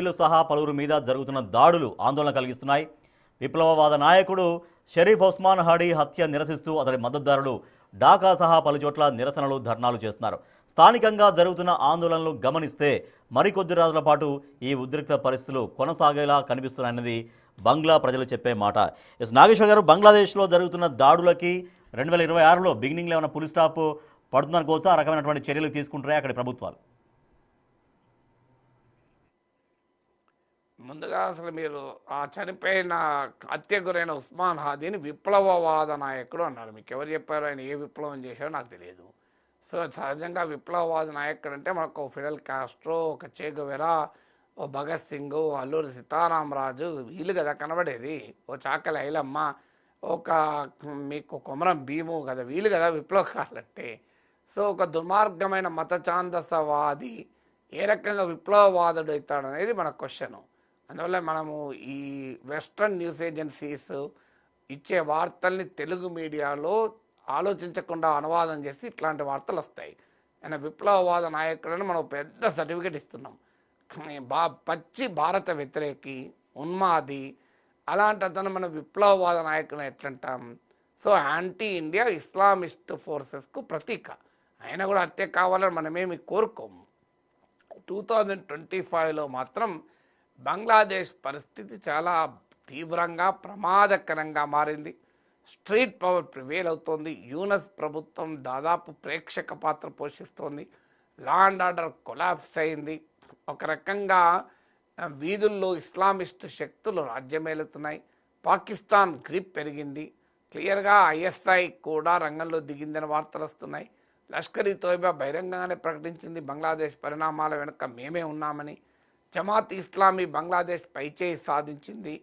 లు సహా పలువురు మీద జరుగుతున్న దాడులు ఆందోళన కలిగిస్తున్నాయి. విప్లవవాద నాయకుడు షరీఫ్ ఉస్మాన్ హాడీ హత్య నిరసిస్తూ అతడి మద్దతుదారులు ఢాకా సహా పలుచోట్ల నిరసనలు ధర్నాలు చేస్తున్నారు. స్థానికంగా జరుగుతున్న ఆందోళనలు గమనిస్తే మరికొద్ది రోజుల పాటు ఈ ఉద్రిక్త పరిస్థితులు కొనసాగేలా కనిపిస్తున్నాయన్నది బంగ్లా ప్రజలు చెప్పే మాట. నాగేశ్వర్ గారు, బంగ్లాదేశ్లో జరుగుతున్న దాడులకి 2026లో బిగినింగ్లో ఏమైనా పులి స్టాప్ పడుతుందనుకోవచ్చు? ఆ రకమైనటువంటి చర్యలు తీసుకుంటారా అక్కడి ప్రభుత్వాలు? ముందుగా అసలు మీరు ఆ చనిపోయిన హత్యకు గురైన ఉస్మాన్ హాదీని విప్లవవాద నాయకుడు అన్నారు. మీకు ఎవరు చెప్పారు ఆయన ఏ విప్లవం చేశారో నాకు తెలియదు. సో సహజంగా విప్లవవాద నాయకుడు అంటే మనకు ఫిడెల్ కాస్ట్రో, ఒక చే గువెరా, ఓ భగత్ సింగ్, అల్లూరి సీతారామరాజు వీళ్ళు కదా కనబడేది. ఓ చాకలి ఐలమ్మ, ఒక మీకు కొమరం భీము కదా, వీళ్ళు కదా విప్లవకారులంటే. సో ఒక దుర్మార్గమైన మత ఛాందసవాది ఏ రకంగా విప్లవవాదుడు అవుతాడనేది మన క్వశ్చను. అందువల్ల మనము ఈ వెస్ట్రన్ న్యూస్ ఏజెన్సీస్ ఇచ్చే వార్తల్ని తెలుగు మీడియాలో ఆలోచించకుండా అనువాదం చేసి ఇట్లాంటి వార్తలు వస్తాయి. ఆయన విప్లవవాద నాయకుడని మనం పెద్ద సర్టిఫికేట్ ఇస్తున్నాం. పచ్చి భారత వ్యతిరేకి, ఉన్మాది, అలాంటి అతను మన విప్లవవాద నాయకుని ఎట్లంటాం? సో యాంటీ ఇండియా ఇస్లామిస్ట్ ఫోర్సెస్కు ప్రతీక. ఆయన కూడా హత్య కావాలని మనమేమి కోరుకోము. 2025లో మాత్రం బంగ్లాదేశ్ పరిస్థితి చాలా తీవ్రంగా ప్రమాదకరంగా మారింది. స్ట్రీట్ పవర్ ప్రివేల్ అవుతోంది. యూనస్ ప్రభుత్వం దాదాపు ప్రేక్షక పాత్ర పోషిస్తోంది. లా అండ్ ఆర్డర్ కొలాప్స్ అయింది. ఒక రకంగా వీధుల్లో ఇస్లామిస్ట్ శక్తులు రాజ్యమేలుతున్నాయి. పాకిస్తాన్ గ్రిప్ పెరిగింది. క్లియర్గా ఐఎస్ఐ కూడా రంగంలో దిగిందని వార్తలు వస్తున్నాయి. లష్కర్ ఈ తోయిబా బహిరంగంగానే ప్రకటించింది బంగ్లాదేశ్ పరిణామాల వెనుక మేమే ఉన్నామని. జమాత్ ఇస్లామీ బంగ్లాదేశ్ పైచేయి సాధించింది.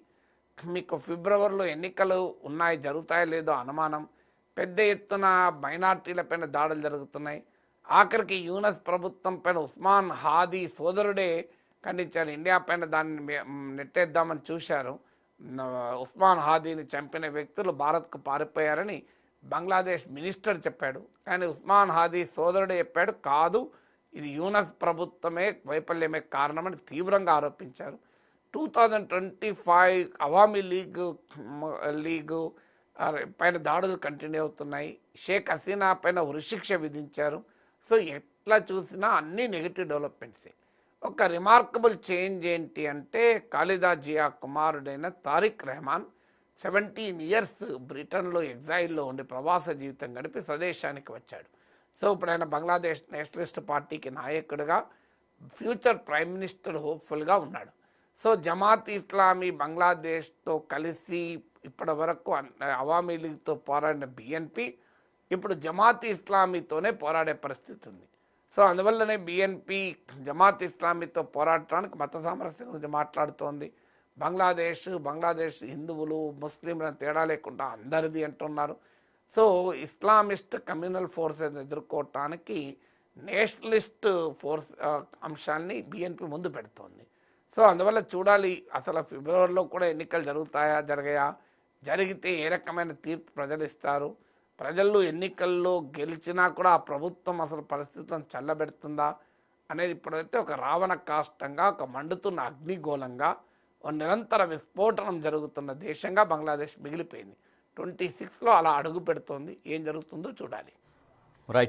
మీకు ఫిబ్రవరిలో ఎన్నికలు ఉన్నాయి, జరుగుతాయో లేదో అనుమానం. పెద్ద ఎత్తున మైనార్టీలపైన దాడులు జరుగుతున్నాయి. ఆఖరికి యూనస్ ప్రభుత్వం పైన ఉస్మాన్ హాదీ సోదరుడే ఖండించారు. ఇండియా పైన దాన్ని నెట్టేద్దామని చూశారు. ఉస్మాన్ హాదీని చంపిన వ్యక్తులు భారత్కు పారిపోయారని బంగ్లాదేశ్ మినిస్టర్ చెప్పాడు. కానీ ఉస్మాన్ హాదీ సోదరుడే చెప్పాడు కాదు, ఇది యూనస్ ప్రభుత్వమే వైఫల్యమే కారణమని తీవ్రంగా ఆరోపించారు. 2025 అవామీ లీగు పైన దాడులు కంటిన్యూ అవుతున్నాయి. షేక్ హసీనా పైన ఉరిశిక్ష విధించారు. సో ఎట్లా చూసినా అన్ని నెగిటివ్ డెవలప్మెంట్సే. ఒక రిమార్కబుల్ చేంజ్ ఏంటి అంటే ఖాలిదా జియా కుమారుడైన తారిక్ రెహమాన్ 17 ఇయర్స్ బ్రిటన్లో ఎగ్జైల్లో ఉండి ప్రవాస జీవితం గడిపి స్వదేశానికి వచ్చాడు. సో ఇప్పుడు ఆయన బంగ్లాదేశ్ నేషనలిస్ట్ పార్టీకి నాయకుడిగా, ఫ్యూచర్ ప్రైమ్ మినిస్టర్ హోప్ఫుల్గా ఉన్నాడు. సో జమాత్ ఇస్లామీ బంగ్లాదేశ్తో కలిసి ఇప్పటి వరకు అవామీ లీగ్తో పోరాడిన బిఎన్పి ఇప్పుడు జమాత్ ఇస్లామీతోనే పోరాడే పరిస్థితి ఉంది. సో అందువల్లనే బిఎన్పి జమాత్ ఇస్లామీతో పోరాడటానికి మత సామరస్యం గురించి మాట్లాడుతోంది. బంగ్లాదేశ్ హిందువులు ముస్లింలను తేడా లేకుండా అందరిది అంటున్నారు. సో ఇస్లామిస్ట్ కమ్యూనల్ ఫోర్సెస్ ఎదుర్కోవటానికి నేషనలిస్ట్ ఫోర్స్ అంశాన్ని బిఎన్పి ముందు పెడుతోంది. సో అందువల్ల చూడాలి అసలు ఫిబ్రవరిలో కూడా ఎన్నికలు జరగాయా, జరిగితే ఏ రకమైన తీర్పు ప్రజలు ఇస్తారు, ప్రజలు ఎన్నికల్లో గెలిచినా కూడా ఆ ప్రభుత్వం అసలు పరిస్థితులను చల్లబెడుతుందా అనేది ఇప్పుడైతే ఒక రావణ కాష్టంగా, ఒక మండుతున్న అగ్నిగోళంగా, ఒక నిరంతర విస్ఫోటనం జరుగుతున్న దేశంగా బంగ్లాదేశ్ మిగిలిపోయింది. 26లో అలా అడుగు పెడుతోంది. ఏం జరుగుతుందో చూడాలి. రైట్.